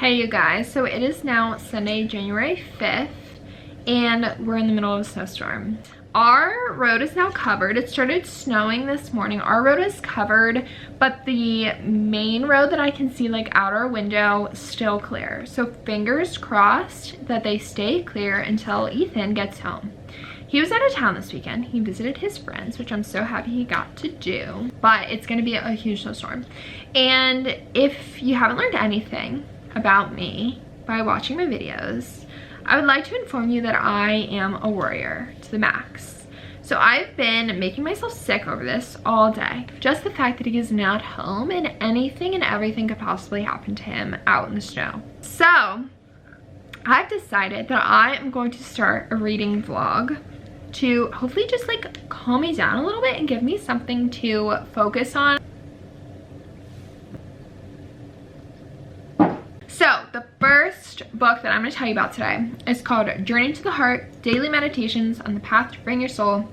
Hey you guys, so it is now Sunday, January 5th, and we're in the middle of a snowstorm. Our road is now covered. It started snowing this morning. Our road is covered, but the main road that I can see like out our window still clear. So fingers crossed that they stay clear until Ethan gets home. He was out of town this weekend. He visited his friends, which I'm so happy he got to do, but it's gonna be a huge snowstorm. And if you haven't learned anything about me by watching my videos, I would like to inform you that I am a worrier to the max. So I've been making myself sick over this all day. Just the fact that he is not home and anything and everything could possibly happen to him out in the snow. So I've decided that I am going to start a reading vlog to hopefully just like calm me down a little bit and give me something to focus on. So the first book that I'm going to tell you about today is called Journey to the Heart, Daily Meditations on the Path to Freeing Your Soul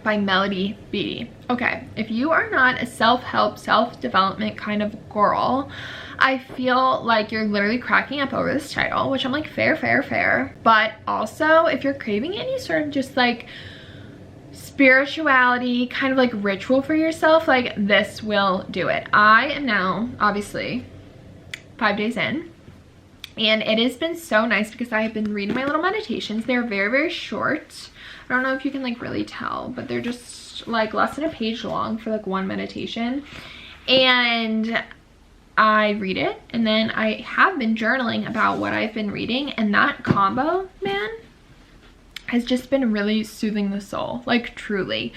by Melody Beattie. Okay, if you are not a self-help, self-development kind of girl, I feel like you're literally cracking up over this title, which I'm like, fair. But also, if you're craving any sort of just like spirituality, kind of like ritual for yourself, like this will do it. I am now, obviously, 5 days in, and it has been so nice because I have been reading my little meditations. They're very short. I don't know if you can like really tell, but they're just like less than a page long for like one meditation, and I read it and then I have been journaling about what I've been reading, and that combo, man, has just been really soothing the soul. Like truly,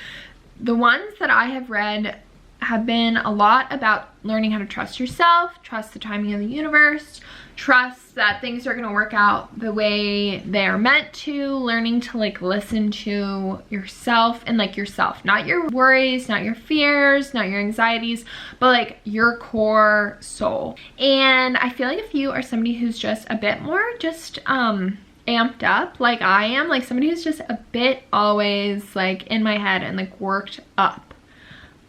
the ones that I have read have been a lot about learning how to trust yourself, trust the timing of the universe, trust that things are going to work out the way they are meant to, learning to like listen to yourself and like yourself, not your worries, not your fears, not your anxieties, but like your core soul. And I feel like if you are somebody who's just a bit more just amped up like I am, like somebody who's just a bit always like in my head and like worked up,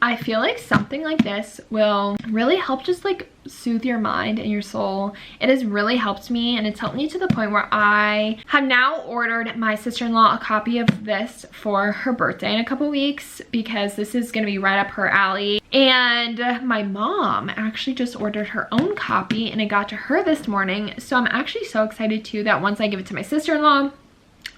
I feel like something like this will really help just like soothe your mind and your soul. It has really helped me, and it's helped me to the point where I have now ordered my sister-in-law a copy of this for her birthday in a couple weeks, because this is going to be right up her alley. And my mom actually just ordered her own copy and it got to her this morning. So I'm actually so excited too that once I give it to my sister-in-law,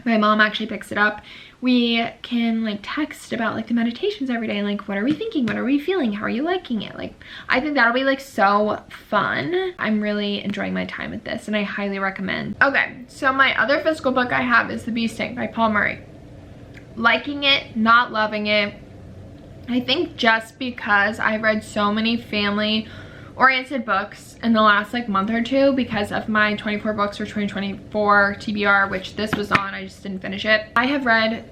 my mom actually picks it up, we can like text about like the meditations every day, and like what are we thinking, what are we feeling, how are you liking it. Like I think that'll be like so fun. I'm really enjoying my time with this and I highly recommend. Okay, so my other physical book I have is The Bee Sting by Paul Murray. Liking it, not loving it. I think just because I've read so many family oriented books in the last like month or two because of my 24 books for 2024 TBR, which this was on, I just didn't finish it. I have read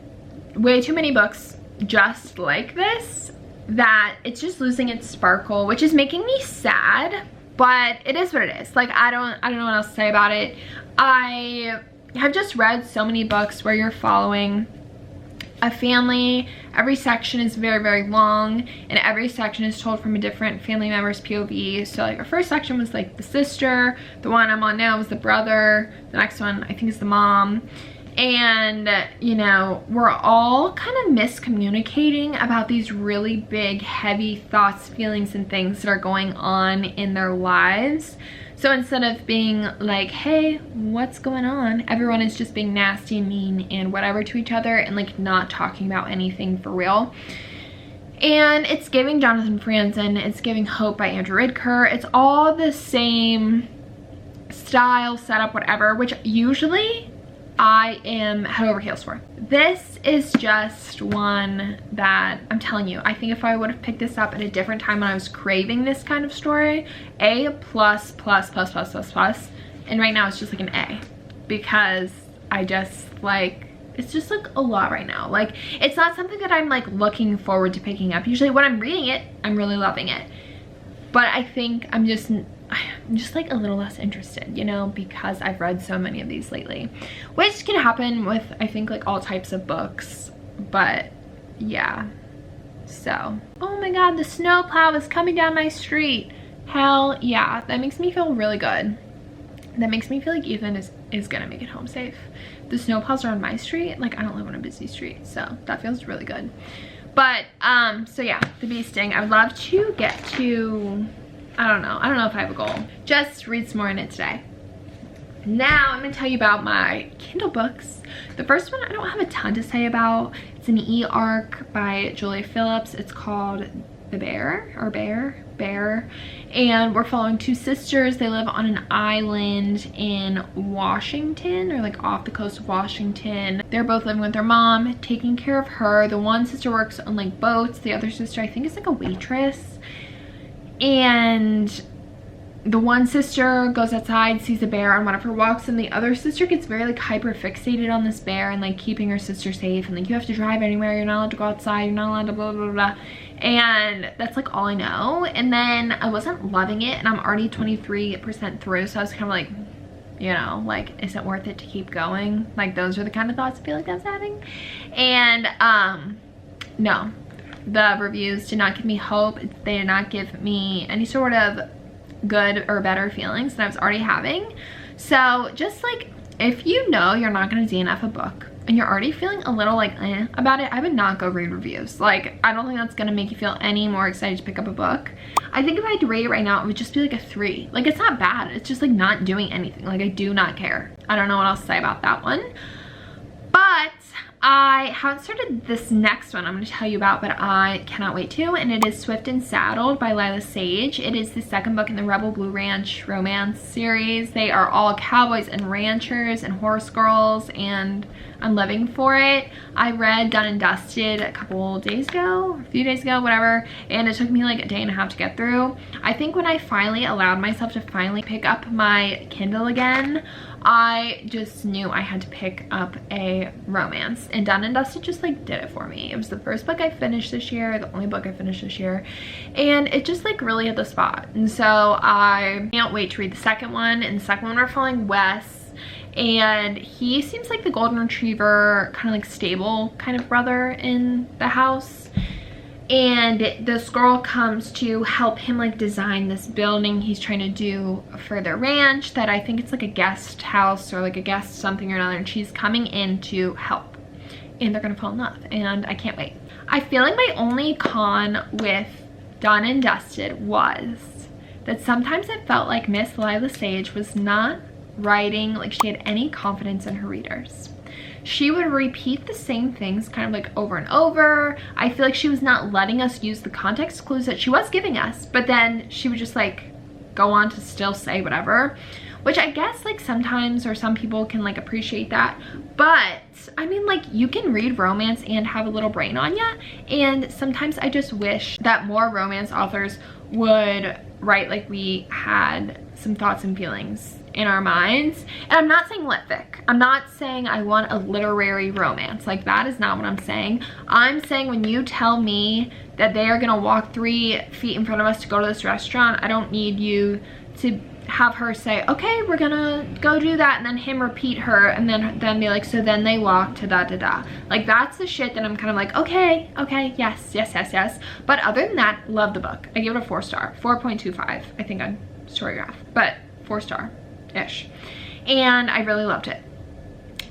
way too many books just like this that it's just losing its sparkle, which is making me sad, but it is what it is. Like I don't know what else to say about it. I have just read so many books where you're following a family. Every section is very long, and every section is told from a different family member's POV. So like our first section was like the sister, the one I'm on now was the brother, the next one I think is the mom. And you know, we're all kind of miscommunicating about these really big heavy thoughts, feelings, and things that are going on in their lives. So instead of being like, hey, what's going on? Everyone is just being nasty and mean and whatever to each other, and like not talking about anything for real. And it's giving Jonathan Franzen, it's giving Hope by Andrew Ridker. It's all the same style, setup, whatever, which usually I am head over heels for. This is just one that I'm telling you, I think if I would have picked this up at a different time when I was craving this kind of story, A+++++++, and right now it's just like an A, because I just like, it's just like a lot right now. Like it's not something that I'm like looking forward to picking up. Usually when I'm reading it, I'm really loving it, but I think I'm just like a little less interested, you know, because I've read so many of these lately, which can happen with I think like all types of books. But yeah, so oh my god, the snowplow is coming down my street. Hell yeah, that makes me feel really good. that makes me feel like Ethan is gonna make it home safe. The snowplows are on my street. Like, I don't live on a busy street, so that feels really good. But so yeah, the bee sting. I would love to get to, I don't know if I have a goal. Just read some more in it today. Now I'm gonna tell you about my Kindle books. The first one I don't have a ton to say about. It's an e-arc by Julia Phillips. It's called The Bear, or Bear. And we're following two sisters. They live on an island in Washington, or like off the coast of Washington. They're both living with their mom, taking care of her. The one sister works on like boats. The other sister I think is like a waitress. And the one sister goes outside, sees a bear on one of her walks, and the other sister gets very like hyper fixated on this bear and like keeping her sister safe, and like, you have to drive anywhere, you're not allowed to go outside, you're not allowed to blah blah blah. And that's like all I know. And then I wasn't loving it, and I'm already 23% through, so I was kind of like, you know, like, is it worth it to keep going? Like, those are the kind of thoughts I feel like I was having. And no, the reviews did not give me hope. They did not give me any sort of good or better feelings that I was already having. So just like, if you know you're not going to DNF a book and you're already feeling a little like about it, I would not go read reviews. Like, I don't think that's going to make you feel any more excited to pick up a book. I think if I had to rate it right now, it would just be like a 3. Like, it's not bad, it's just like not doing anything. Like, I do not care. I don't know what else to say about that one. But I haven't started this next one I'm going to tell you about, but I cannot wait to, and it is Swift and Saddled by Lila Sage. It is the second book in the Rebel Blue Ranch romance series. They are all cowboys and ranchers and horse girls, and I'm living for it. I read Done and Dusted a few days ago, whatever, and it took me like a day and a half to get through. I think when I finally allowed myself to finally pick up my Kindle again, I just knew I had to pick up a romance, and Done and Dusted just like did it for me. It was the first book I finished this year, the only book I finished this year, and it just like really hit the spot. And so I can't wait to read the second one. And the second one we're following Wes, and he seems like the golden retriever, kind of like stable kind of brother in the house. And this girl comes to help him like design this building he's trying to do for their ranch, that I think it's like a guest house or like a guest something or another, and she's coming in to help, and they're gonna fall in love, and I can't wait. I feel like my only con with Done and Dusted was that sometimes it felt like Miss Lila Sage was not writing like she had any confidence in her readers. She would repeat the same things kind of like over and over. I feel like she was not letting us use the context clues that she was giving us, but then she would just like go on to still say whatever, which I guess like sometimes, or some people can like appreciate that. But I mean, like, you can read romance and have a little brain on ya, and sometimes I just wish that more romance authors would write like we had some thoughts and feelings in our minds. And I'm not saying lit fic. I'm not saying I want a literary romance. Like, that is not what I'm saying. I'm saying when you tell me that they are gonna walk 3 feet in front of us to go to this restaurant, I don't need you to have her say, okay, we're gonna go do that, and then him repeat her, and then be like, so then they walk to da da da. Like, that's the shit that I'm kind of like, okay, yes. But other than that, love the book. I give it a 4-star, 4.25 I think on Storygraph, but 4-star-ish. And I really loved it.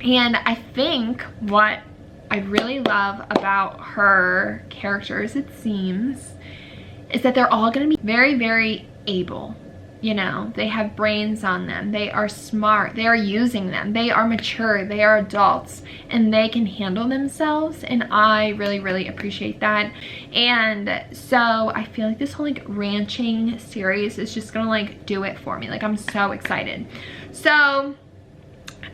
And I think what I really love about her characters, it seems, is that they're all gonna be very, very able. You know, they have brains on them, they are smart, they are using them, they are mature, they are adults, and they can handle themselves, and I really, really appreciate that. And so I feel like this whole like ranching series is just gonna like do it for me. Like, I'm so excited. So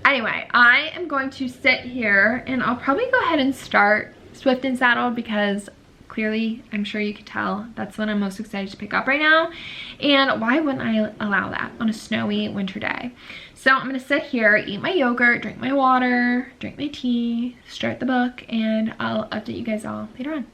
anyway, I am going to sit here, and I'll probably go ahead and start Swift and Saddled, because clearly, I'm sure you could tell, that's what I'm most excited to pick up right now. And why wouldn't I allow that on a snowy winter day? So I'm gonna sit here, eat my yogurt, drink my water, drink my tea, start the book, and I'll update you guys all later on.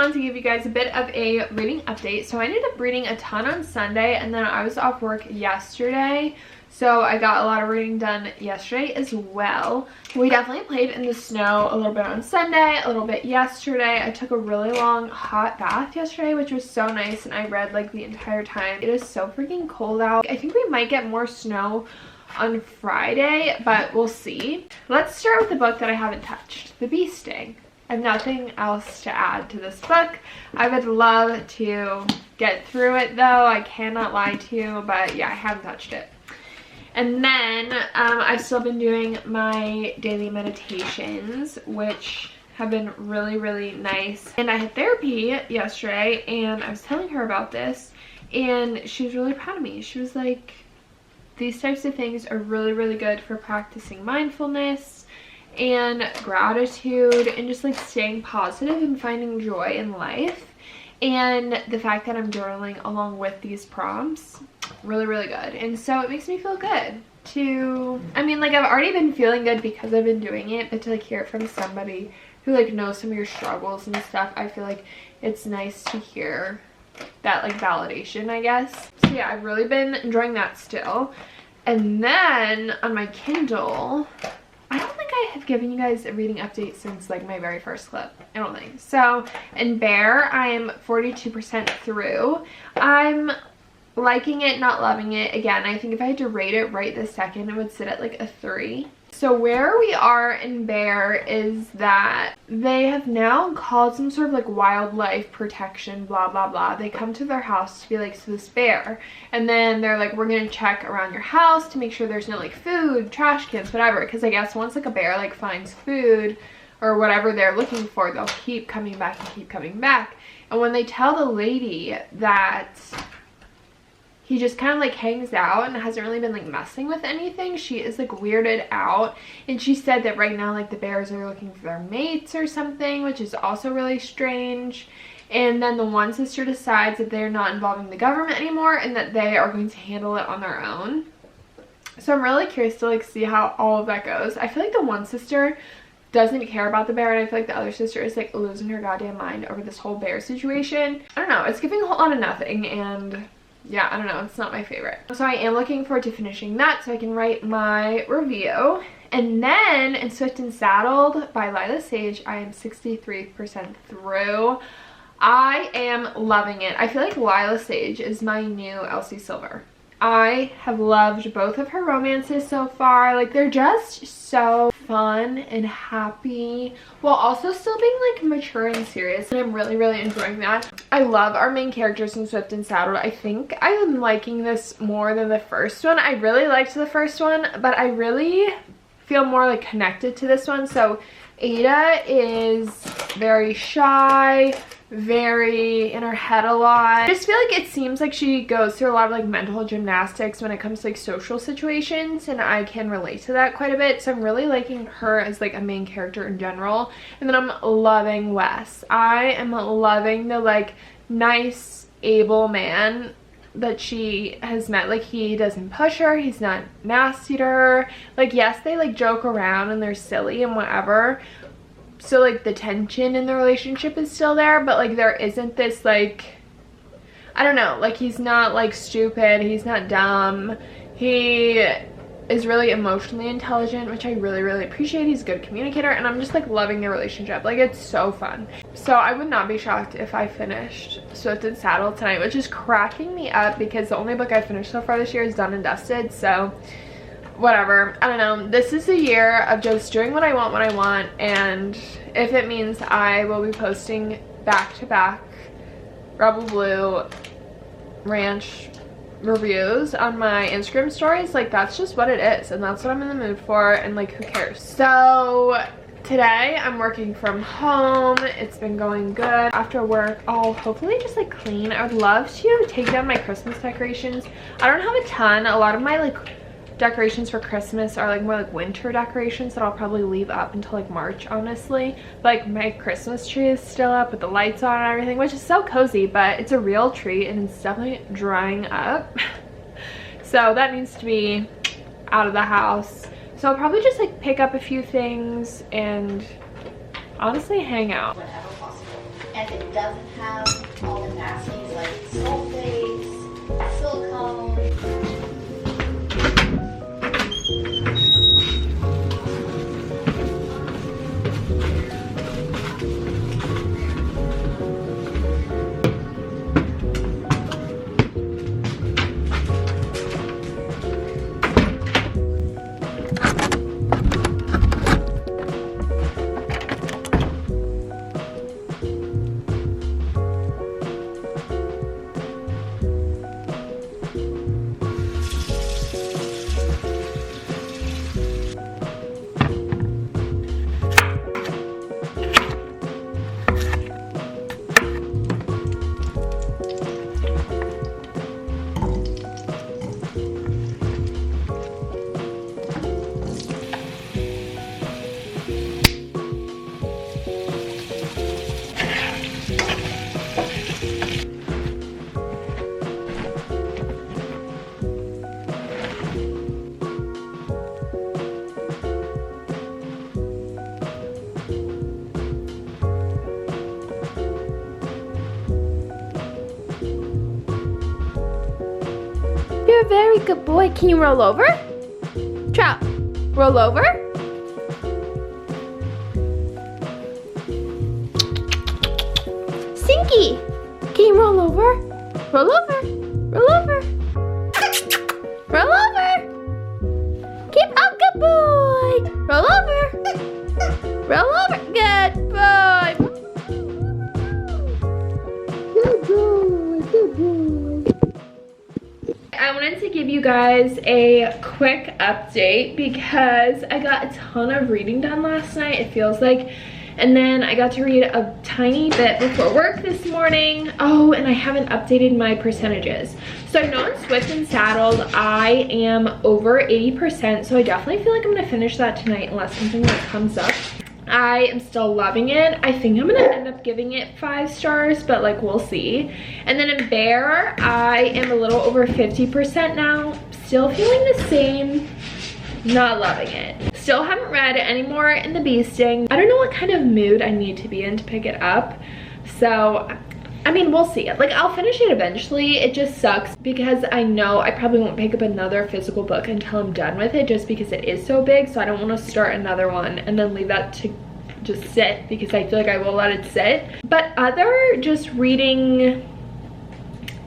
on to give you guys a bit of a reading update. So I ended up reading a ton on Sunday, and then I was off work yesterday, so I got a lot of reading done yesterday as well. We definitely played in the snow a little bit on Sunday, a little bit yesterday. I took a really long hot bath yesterday, which was so nice, and I read like the entire time. It is so freaking cold out. I think we might get more snow on Friday, but we'll see. Let's start with the book that I haven't touched, The Bee Sting. I have nothing else to add to this book. I would love to get through it though, I cannot lie to you, but yeah, I haven't touched it. And then I've still been doing my daily meditations, which have been really, really nice. And I had therapy yesterday, and I was telling her about this, and she was really proud of me. She was like, these types of things are really, really good for practicing mindfulness and gratitude and just like staying positive and finding joy in life. And the fact that I'm journaling along with these prompts, really, really good. And so it makes me feel good to, I mean, like, I've already been feeling good because I've been doing it, but to like hear it from somebody who like knows some of your struggles and stuff, I feel like it's nice to hear that like validation, I guess. So yeah, I've really been enjoying that still. And then on my Kindle, I don't think I have given you guys a reading update since like my very first clip. I don't think. So in Bear, I am 42% through. I'm liking it, not loving it. Again, I think if I had to rate it right this second, it would sit at like a 3. So where we are in Bear is that they have now called some sort of like wildlife protection, blah, blah, blah. They come to their house to be like, so this bear. And then they're like, we're going to check around your house to make sure there's no like food, trash cans, whatever. Because I guess once like a bear like finds food or whatever they're looking for, they'll keep coming back and keep coming back. And when they tell the lady that he just kind of like hangs out and hasn't really been like messing with anything, she is like weirded out. And she said that right now like the bears are looking for their mates or something, which is also really strange. And then the one sister decides that they're not involving the government anymore and that they are going to handle it on their own. So I'm really curious to like see how all of that goes. I feel like the one sister doesn't care about the bear, and I feel like the other sister is like losing her goddamn mind over this whole bear situation. I don't know, it's giving a whole lot of nothing, and yeah, I don't know, it's not my favorite. So I am looking forward to finishing that so I can write my review. And then in Swift and Saddled by Lila Sage, I am 63% through. I am loving it. I feel like Lila Sage is my new Elsie Silver. I have loved both of her romances so far. Like, they're just so fun and happy while also still being like mature and serious, and I'm really, really enjoying that. I love our main characters in Swift and Saddled. I think I am liking this more than the first one. I really liked the first one, but I really feel more like connected to this one. So Ada is very shy, very in her head a lot. I just feel like it seems like she goes through a lot of like mental gymnastics when it comes to like social situations, and I can relate to that quite a bit. So I'm really liking her as like a main character in general. And then I'm loving Wes. I am loving the like nice, able man that she has met. Like, he doesn't push her, he's not nasty to her. Like, yes, they like joke around and they're silly and whatever, so like the tension in the relationship is still there, but like there isn't this like, I don't know, like he's not like stupid, he's not dumb, he is really emotionally intelligent, which I really, really appreciate. He's a good communicator, and I'm just like loving their relationship. Like, it's so fun. So I would not be shocked if I finished Swift and Saddled tonight, which is cracking me up because the only book I finished so far this year is Done and Dusted. So whatever, I don't know. This is a year of just doing what I want, and if it means I will be posting back-to-back Rebel Blue Ranch reviews on my Instagram stories, like that's just what it is, and that's what I'm in the mood for, and like who cares. So today I'm working from home. It's been going good. After work I'll hopefully just like clean. I would love to take down my Christmas decorations. I don't have a ton. A lot of my like decorations for Christmas are like more like winter decorations that I'll probably leave up until like March, honestly. But like my Christmas tree is still up with the lights on and everything, which is so cozy, but it's a real tree and it's definitely drying up. So that needs to be out of the house. So I'll probably just like pick up a few things and honestly hang out. and it doesn't have all the nasties like sulfates, silicone. You're a very good boy. Can you roll over? Trout, roll over. Stinky, can you roll over? Roll over, roll over. Roll over. Keep up, good boy. Roll over. Roll over, good boy. Good boy, good boy. I wanted to give you guys a quick update because I got a ton of reading done last night, it feels like. And then I got to read a tiny bit before work this morning. Oh, and I haven't updated my percentages. So I know on Swift and Saddled, I am over 80%. So I definitely feel like I'm gonna finish that tonight unless something like comes up. I am still loving it. I think I'm gonna end up giving it 5 stars, but like we'll see. And then in Bear, I am a little over 50% now. Still feeling the same. Not loving it. Still haven't read any more in The Bee Sting. I don't know what kind of mood I need to be in to pick it up. So, I mean, we'll see. Like, I'll finish it eventually. It just sucks because I know I probably won't pick up another physical book until I'm done with it just because it is so big. So I don't want to start another one and then leave that to just sit because I feel like I will let it sit. But other just reading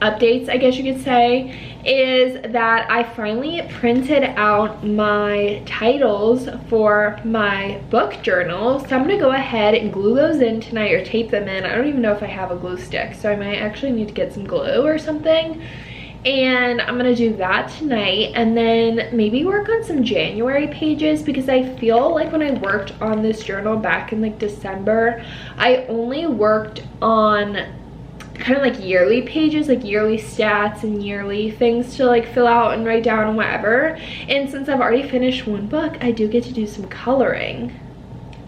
updates, I guess you could say, is that I finally printed out my titles for my book journal. So I'm gonna go ahead and glue those in tonight or tape them in. I don't even know if I have a glue stick, so I might actually need to get some glue or something. And I'm gonna do that tonight and then maybe work on some January pages because I feel like when I worked on this journal back in like December, I only worked on kind of like yearly pages, like yearly stats and yearly things to like fill out and write down and whatever. And since I've already finished one book, I do get to do some coloring.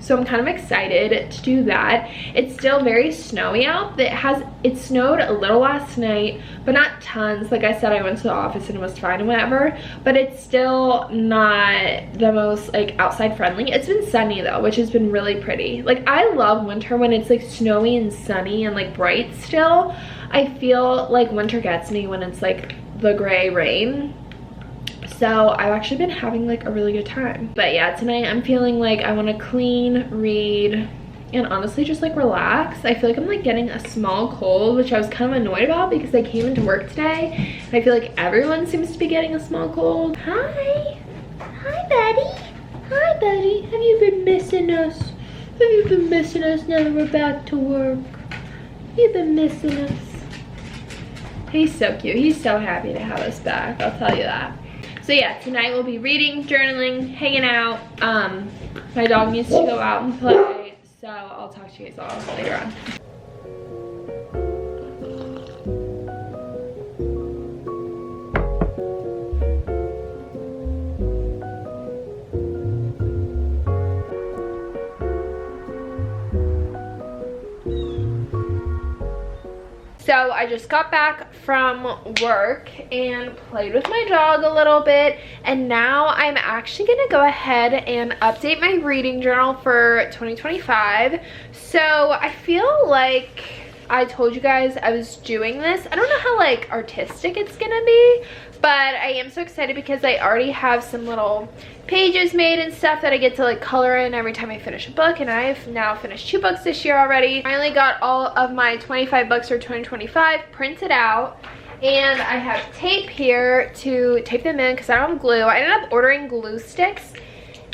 So I'm kind of excited to do that. It's still very snowy out. It snowed a little last night, but not tons. Like I said, I went to the office and it was fine and whatever, but it's still not the most like outside friendly. It's been sunny though, which has been really pretty. Like I love winter when it's like snowy and sunny and like bright still. I feel like winter gets me when it's like the gray rain. So I've actually been having like a really good time. But yeah, tonight I'm feeling like I want to clean, read, and honestly just like relax. I feel like I'm like getting a small cold, which I was kind of annoyed about because I came into work today and I feel like everyone seems to be getting a small cold. Hi. Hi, buddy. Hi, buddy. Have you been missing us? Have you been missing us now that we're back to work? Have you been missing us? He's so cute. He's so happy to have us back. I'll tell you that. So yeah, tonight we'll be reading, journaling, hanging out. My dog needs to go out and play, so I'll talk to you guys all later on. So So I just got back from work and played with my dog a little bit, and now I'm actually gonna go ahead and update my reading journal for 2025. So I feel like I told you guys I was doing this. I don't know how like artistic it's gonna be, but I am so excited because I already have some little pages made and stuff that I get to like color in every time I finish a book, and I've now finished 2 books this year already. I finally got all of my 25 books for 2025 printed out, and I have tape here to tape them in because I don't have glue. I ended up ordering glue sticks.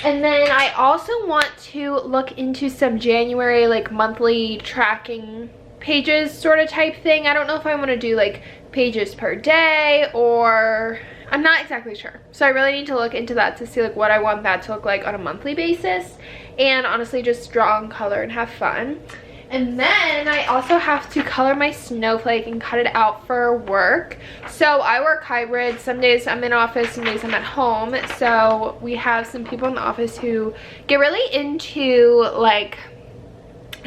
And then I also want to look into some January like monthly tracking pages sort of type thing. I don't know if I want to do like pages per day, or I'm not exactly sure. So I really need to look into that to see like what I want that to look like on a monthly basis, and honestly just draw and color and have fun. And then I also have to color my snowflake and cut it out for work. So I work hybrid. Some days I'm in office, some days I'm at home. So we have some people in the office who get really into like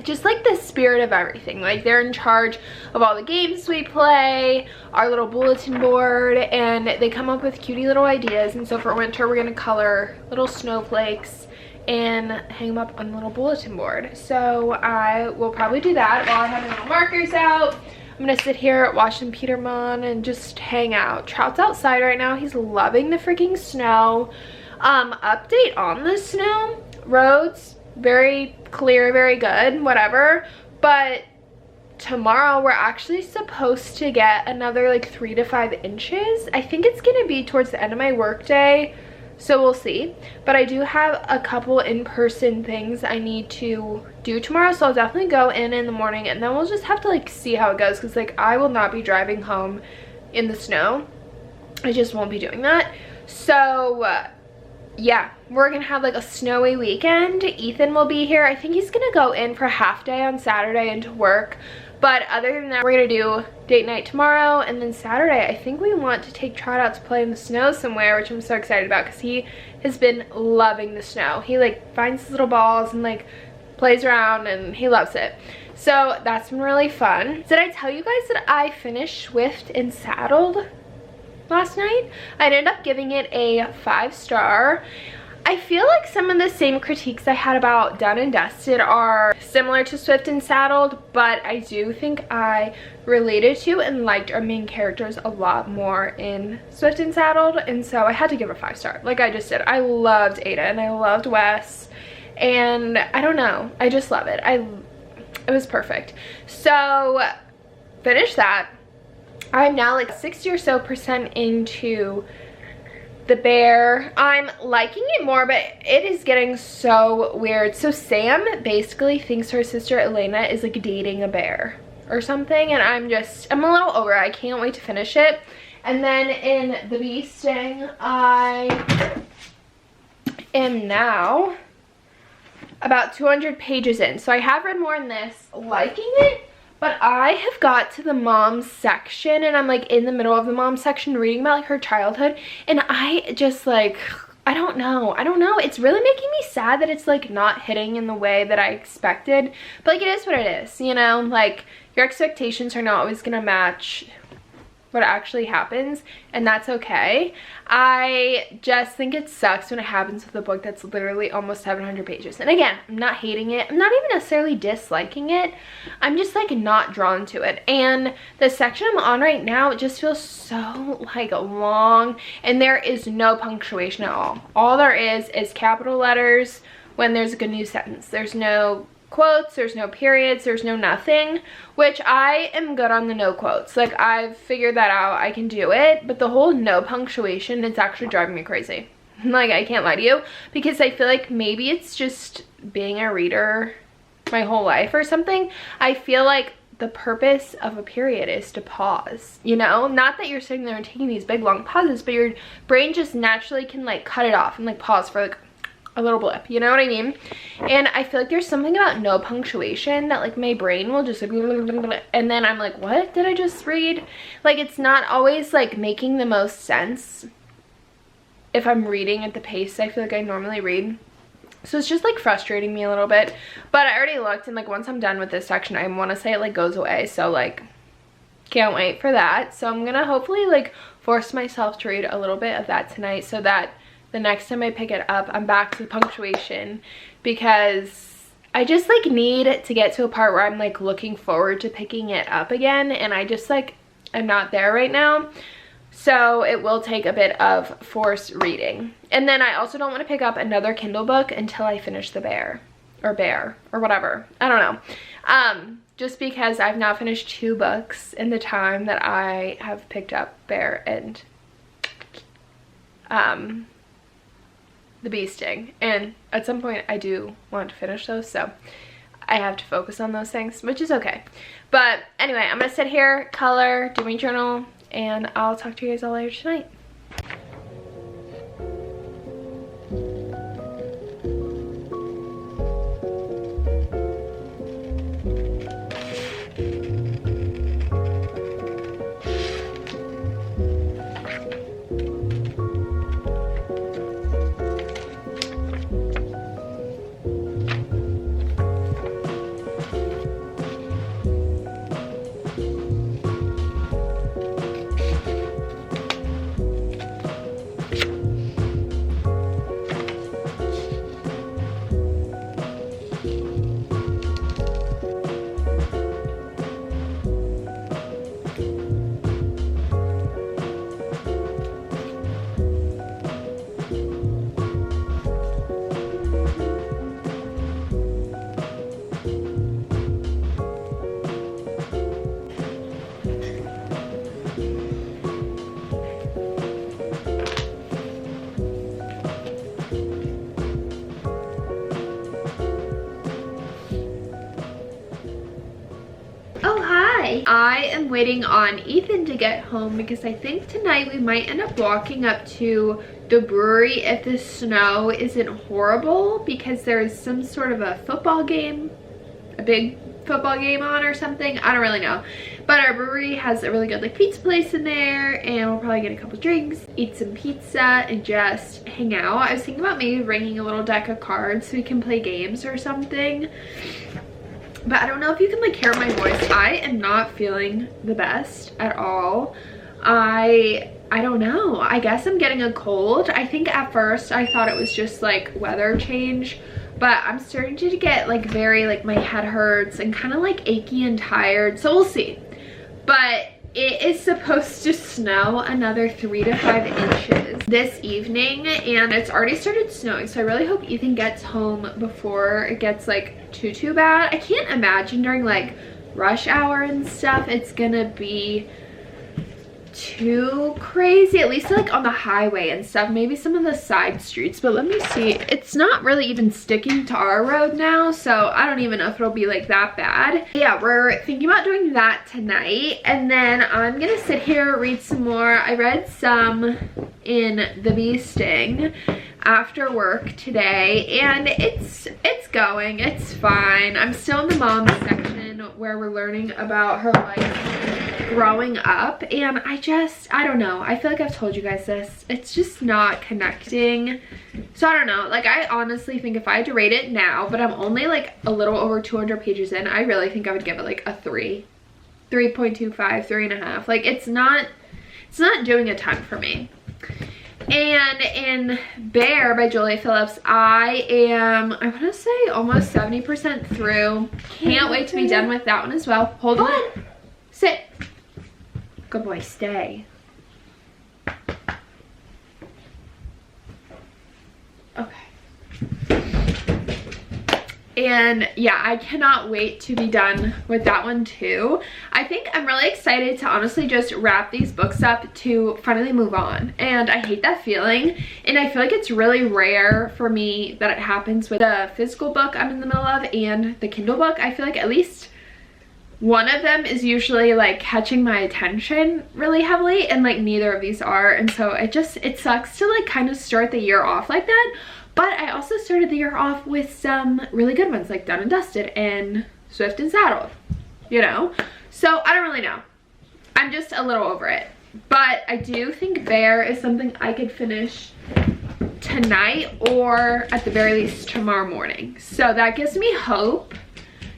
just like the spirit of everything. Like they're in charge of all the games we play, our little bulletin board, and they come up with cutie little ideas. And so for winter we're gonna color little snowflakes and hang them up on the little bulletin board. So I will probably do that while I have my little markers out. I'm gonna sit here, watch some Peterman, and just hang out. Trout's outside right now. He's loving the freaking snow. Update on the snow. Roads, very clear, very good, whatever. But tomorrow we're actually supposed to get another like 3 to 5 inches. I think it's gonna be towards the end of my work day, so we'll see. But I do have a couple in-person things I need to do tomorrow, so I'll definitely go in the morning, and then we'll just have to like see how it goes, because like I will not be driving home in the snow. I just won't be doing that. So yeah, we're gonna have like a snowy weekend. Ethan will be here. I think he's gonna go in for a half day on Saturday into work. But other than that, we're gonna do date night tomorrow, and then Saturday I think we want to take Trout out to play in the snow somewhere, which I'm so excited about because he has been loving the snow. He like finds his little balls and like plays around, and he loves it. So that's been really fun. Did I tell you guys that I finished Swift and Saddled last night? I ended up giving it a 5-star. I feel like some of the same critiques I had about Done and Dusted are similar to Swift and Saddled, but I do think I related to and liked our main characters a lot more in Swift and Saddled, and so I had to give it a 5-star like I just did. I loved Ada and I loved Wes, and I don't know, I just love it. It was perfect. So finished that. I'm now like 60% or so into The Bear. I'm liking it more, but it is getting so weird. So Sam basically thinks her sister Elena is like dating a bear or something, and I'm a little over it. I can't wait to finish it. And then in The Bee Sting, I am now about 200 pages in. So I have read more in this, liking it. But I have got to the mom section, and I'm like in the middle of the mom section reading about like her childhood, and I just like, I don't know. It's really making me sad that it's like not hitting in the way that I expected. But like it is what it is, you know? Like your expectations are not always gonna match what actually happens, and that's okay. I just think it sucks when it happens with a book that's literally almost 700 pages. And again, I'm not hating it. I'm not even necessarily disliking it. I'm just like not drawn to it. And the section I'm on right now, it just feels so like long, and there is no punctuation at all. All there is capital letters when there's like a new sentence. There's no quotes, there's no periods, there's no nothing, which I am good on the no quotes. Like I've figured that out, I can do it, but the whole no punctuation, it's actually driving me crazy. Like I can't lie to you, because I feel like maybe it's just being a reader my whole life or something. I feel like the purpose of a period is to pause, you know? Not that you're sitting there and taking these big long pauses, but your brain just naturally can like cut it off and like pause for like a little blip, you know what I mean? And I feel like there's something about no punctuation that like my brain will just like, and then I'm like, what did I just read? Like it's not always like making the most sense if I'm reading at the pace I feel like I normally read. So it's just like frustrating me a little bit. But I already looked, and like once I'm done with this section, I want to say it like goes away. So like Can't wait for that. So I'm gonna hopefully like force myself to read a little bit of that tonight so that the next time I pick it up, I'm back to the punctuation, because I just like need to get to a part where I'm like looking forward to picking it up again, and I just like am not there right now. So it will take a bit of forced reading. And then I also don't want to pick up another Kindle book until I finish The Bear or whatever. I don't know. Just because I've now finished 2 books in the time that I have picked up Bear and The Bee Sting. And at some point I do want to finish those, so I have to focus on those things, which is okay. But anyway, I'm gonna sit here, color, do my journal, and I'll talk to you guys all later tonight. I am waiting on Ethan to get home because I think tonight we might end up walking up to the brewery if the snow isn't horrible, because there's some sort of a football game, a big football game on or something. I don't really know. But our brewery has a really good like pizza place in there, and we'll probably get a couple drinks, eat some pizza, and just hang out. I was thinking about maybe bringing a little deck of cards so we can play games or something. But I don't know if you can like hear my voice. I am not feeling the best at all. I don't know. I guess I'm getting a cold. I think at first I thought it was just like weather change, but I'm starting to get like very like my head hurts and kind of like achy and tired. So we'll see. But it is supposed to snow another 3 to 5 inches this evening, and it's already started snowing. So I really hope Ethan gets home before it gets like too bad. I can't imagine during like rush hour and stuff it's gonna be too crazy, at least like on the highway and stuff, maybe some of the side streets. But let me see, it's not really even sticking to our road now, so I don't even know if it'll be like that bad. Yeah, we're thinking about doing that tonight, and then I'm gonna sit here, read some more. I read some in The Bee Sting after work today, and it's going, it's fine. I'm still in the mom section where we're learning about her life growing up, and I don't know, I feel like I've told you guys this, it's just not connecting. So I don't know, like I honestly think if I had to rate it now, but I'm only like a little over 200 pages in, I really think I would give it like a 3.25, 3.5. like it's not doing a ton for me. And in Bear by Julia Phillips, I want to say almost 70% through. Can't wait to be done with that one as well. Hold on. Sit. Good boy, stay. Okay. And yeah, I cannot wait to be done with that one too. I think I'm really excited to honestly just wrap these books up to finally move on. And I hate that feeling. And I feel like it's really rare for me that it happens with the physical book I'm in the middle of and the Kindle book. I feel like at least one of them is usually like catching my attention really heavily, and like neither of these are. And so it sucks to like kind of start the year off like that. But I also started the year off with some really good ones like Done and Dusted and Swift and Saddled, you know? So I don't really know. I'm just a little over it. But I do think Bear is something I could finish tonight or at the very least tomorrow morning. So that gives me hope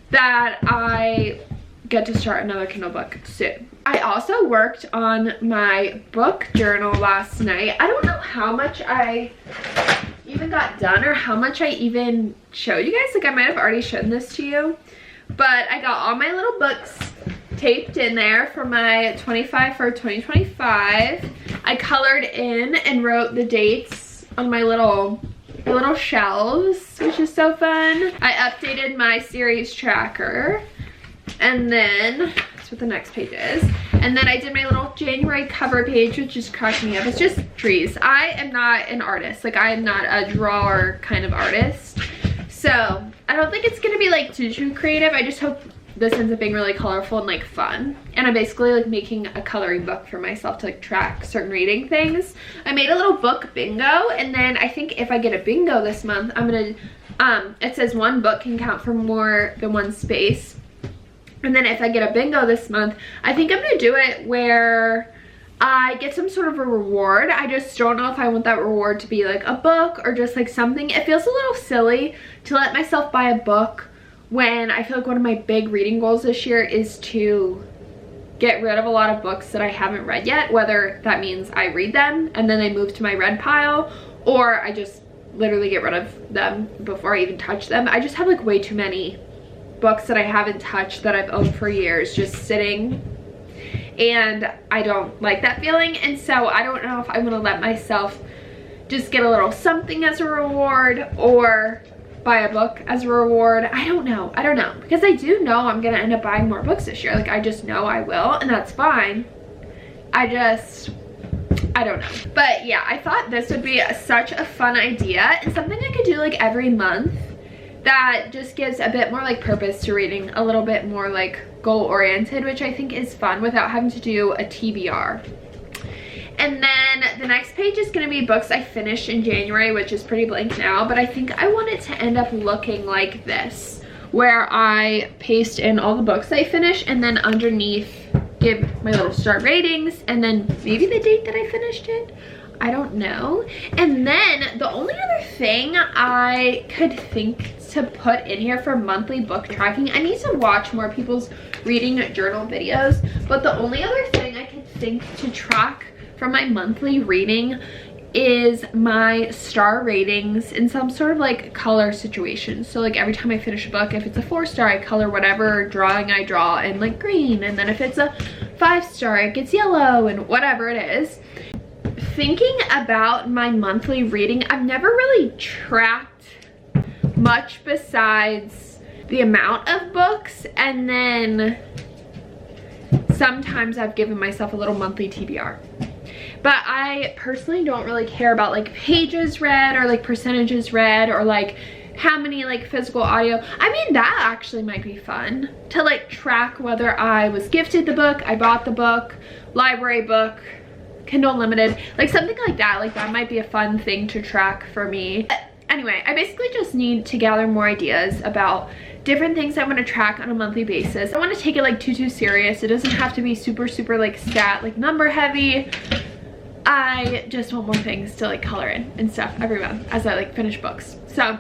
that I get to start another Kindle book soon. I also worked on my book journal last night. I don't know how much I even got done or how much I even showed you guys. Like I might have already shown this to you, but I got all my little books taped in there for my 25 for 2025. I colored in and wrote the dates on my little shelves, which is so fun. I updated my series tracker, and then that's what the next page is. And then I did my little January cover page, which just cracked me up. It's just trees. I am not an artist. Like I am not a drawer kind of artist. So I don't think it's gonna be like too creative. I just hope this ends up being really colorful and like fun. And I'm basically like making a coloring book for myself to like track certain reading things. I made a little book bingo, and then I think if I get a bingo this month, I'm gonna, it says one book can count for more than one space. And then if I get a bingo this month, I think I'm gonna do it where I get some sort of a reward. I just don't know if I want that reward to be like a book or just like something. It feels a little silly to let myself buy a book when I feel like one of my big reading goals this year is to get rid of a lot of books that I haven't read yet, whether that means I read them and then they move to my read pile, or I just literally get rid of them before I even touch them. I just have like way too many books that I haven't touched that I've owned for years just sitting, and I don't like that feeling. And so I don't know if I'm gonna let myself just get a little something as a reward or buy a book as a reward. I don't know, because I do know I'm gonna end up buying more books this year. Like I just know I will, and that's fine. I don't know. But yeah, I thought this would be such a fun idea and something I could do like every month that just gives a bit more like purpose to reading, a little bit more like goal oriented, which I think is fun without having to do a TBR. And then the next page is going to be books I finished in January, which is pretty blank now, but I think I want it to end up looking like this, where I paste in all the books I finished and then underneath give my little star ratings and then maybe the date that I finished it. I don't know. And then the only other thing I could think to put in here for monthly book tracking, I need to watch more people's reading journal videos, but the only other thing I could think to track for my monthly reading is my star ratings in some sort of like color situation. So like every time I finish a book, if it's a 4-star, I color whatever drawing I draw in like green, and then if it's a 5-star, it gets yellow, and whatever it is. Thinking about my monthly reading, I've never really tracked much besides the amount of books, and then sometimes I've given myself a little monthly TBR. But I personally don't really care about like pages read or like percentages read or like how many like physical audio. I mean, that actually might be fun to like track whether I was gifted the book, I bought the book, library book, Kindle Unlimited, like something like that. Like that might be a fun thing to track for me. Anyway, I basically just need to gather more ideas about different things I want to track on a monthly basis. I don't want to take it like too serious. It doesn't have to be super like stat, like number heavy. I just want more things to like color in and stuff every month as I like finish books. So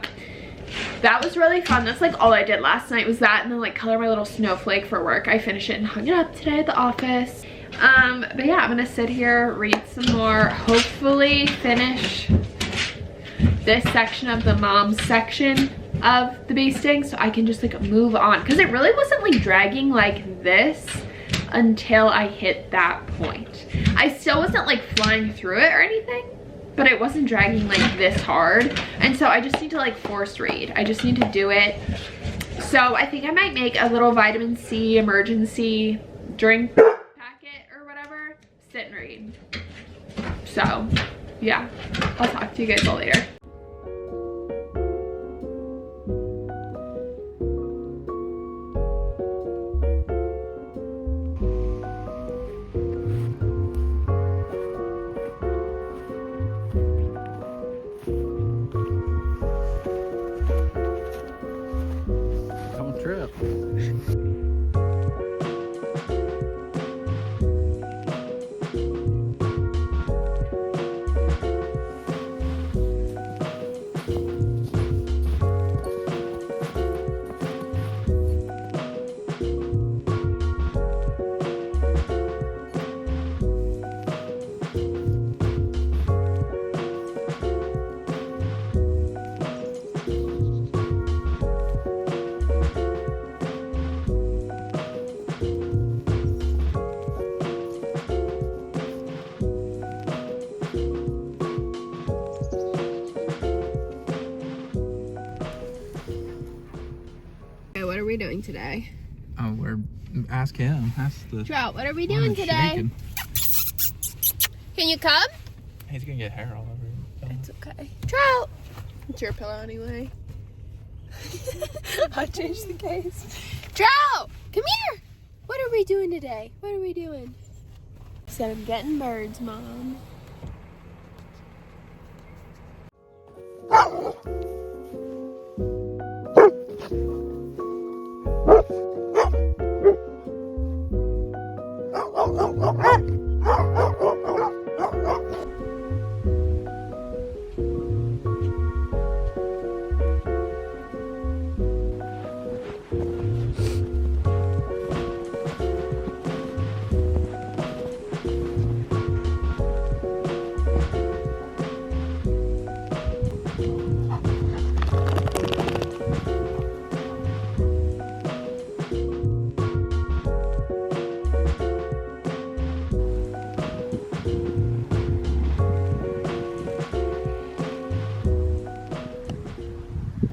that was really fun. That's like all I did last night was that, and then like color my little snowflake for work. I finished it and hung it up today at the office. But yeah, I'm gonna sit here, read some more, hopefully finish this section of the mom section of the basting so I can just like move on, because it really wasn't like dragging like this until I hit that point. I still wasn't like flying through it or anything, but it wasn't dragging like this hard, and so I just need to like force read. I just need to do it. So I think I might make a little vitamin C emergency drink packet or whatever, sit and read. So yeah, I'll talk to you guys all later. Don't trip. we doing today? Oh, ask him. Ask the Trout, what are we one doing that's today? shaking. Can you come? He's gonna get hair all over him. It's okay. Trout! It's your pillow anyway. I changed the case. Trout! Come here! What are we doing today? What are we doing? Said I'm getting birds, Mom.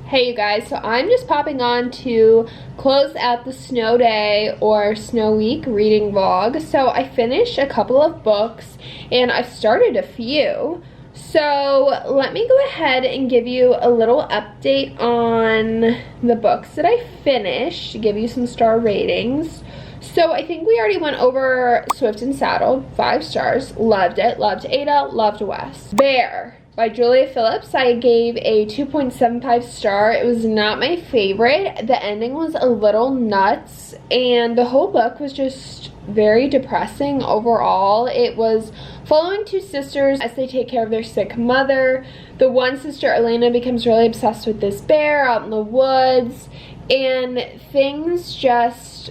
Hey you guys, so I'm just popping on to close out the snow day or snow week reading vlog. So I finished a couple of books and I've started a few. So let me go ahead and give you a little update on the books that I finished, to give you some star ratings. So I think we already went over Swift and Saddled, 5 stars, loved it, loved Ada, loved Wes. Bear by Julia Phillips, I gave a 2.75 star. It was not my favorite. The ending was a little nuts and the whole book was just very depressing overall. It was following 2 sisters as they take care of their sick mother. The one sister, Elena, becomes really obsessed with this bear out in the woods, and things just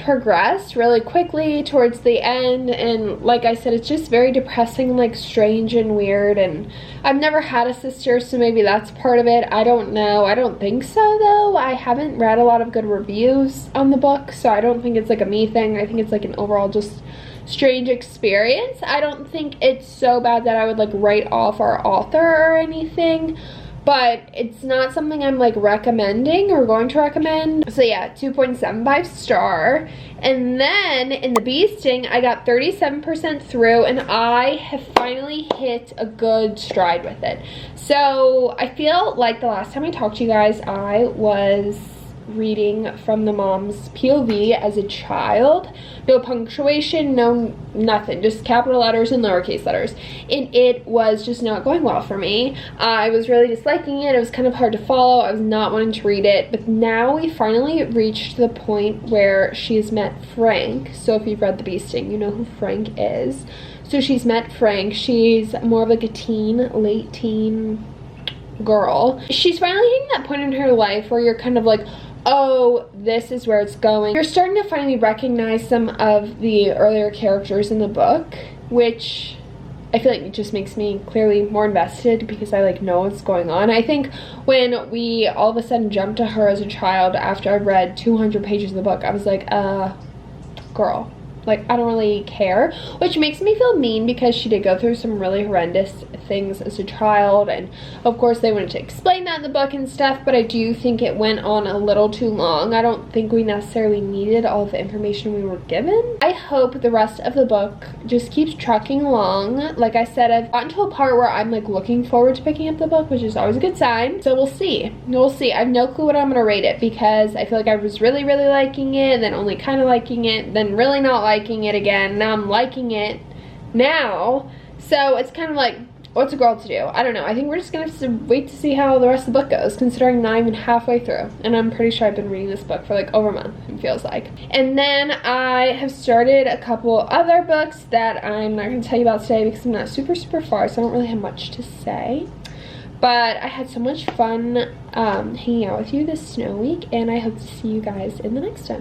progressed really quickly towards the end, and like I said, it's just very depressing, like strange and weird. And I've never had a sister, so maybe that's part of it. I don't know. I don't think so though. I haven't read a lot of good reviews on the book, so I don't think it's like a me thing. I think it's like an overall just strange experience. I don't think it's so bad that I would like write off our author or anything, but it's not something I'm like recommending or going to recommend. So yeah, 2.75 star. And then in the bee sting, I got 37% through and I have finally hit a good stride with it. So I feel like the last time I talked to you guys, I was reading from the mom's POV as a child. No punctuation, no nothing, just capital letters and lowercase letters, and it was just not going well for me. I was really disliking it. It was kind of hard to follow. I was not wanting to read it, but now we finally reached the point where she's met Frank. So if you've read The Bee Sting, you know who Frank is. So she's met Frank. She's more of like a teen, late teen girl. She's finally hitting that point in her life where you're kind of like, oh, this is where it's going. You're starting to finally recognize some of the earlier characters in the book, which I feel like it just makes me clearly more invested because I like know what's going on. I think when we all of a sudden jumped to her as a child after I read 200 pages of the book, I was like, girl, like I don't really care, which makes me feel mean because she did go through some really horrendous things as a child, and of course they wanted to explain that in the book and stuff, but I do think it went on a little too long. I don't think we necessarily needed all of the information we were given. I hope the rest of the book just keeps trucking along. Like I said, I've gotten to a part where I'm like looking forward to picking up the book, which is always a good sign. So we'll see. We'll see. I have no clue what I'm gonna rate it because I feel like I was really liking it, then only kind of liking it, then really not liking it again. Now I'm liking it now. So it's kind of like, what's a girl to do? I don't know. I think we're just gonna have to wait to see how the rest of the book goes, considering I'm not even halfway through. And I'm pretty sure I've been reading this book for like over a month, it feels like. And then I have started a couple other books that I'm not gonna tell you about today because I'm not super far, so I don't really have much to say. But I had so much fun hanging out with you this snow week, and I hope to see you guys in the next one.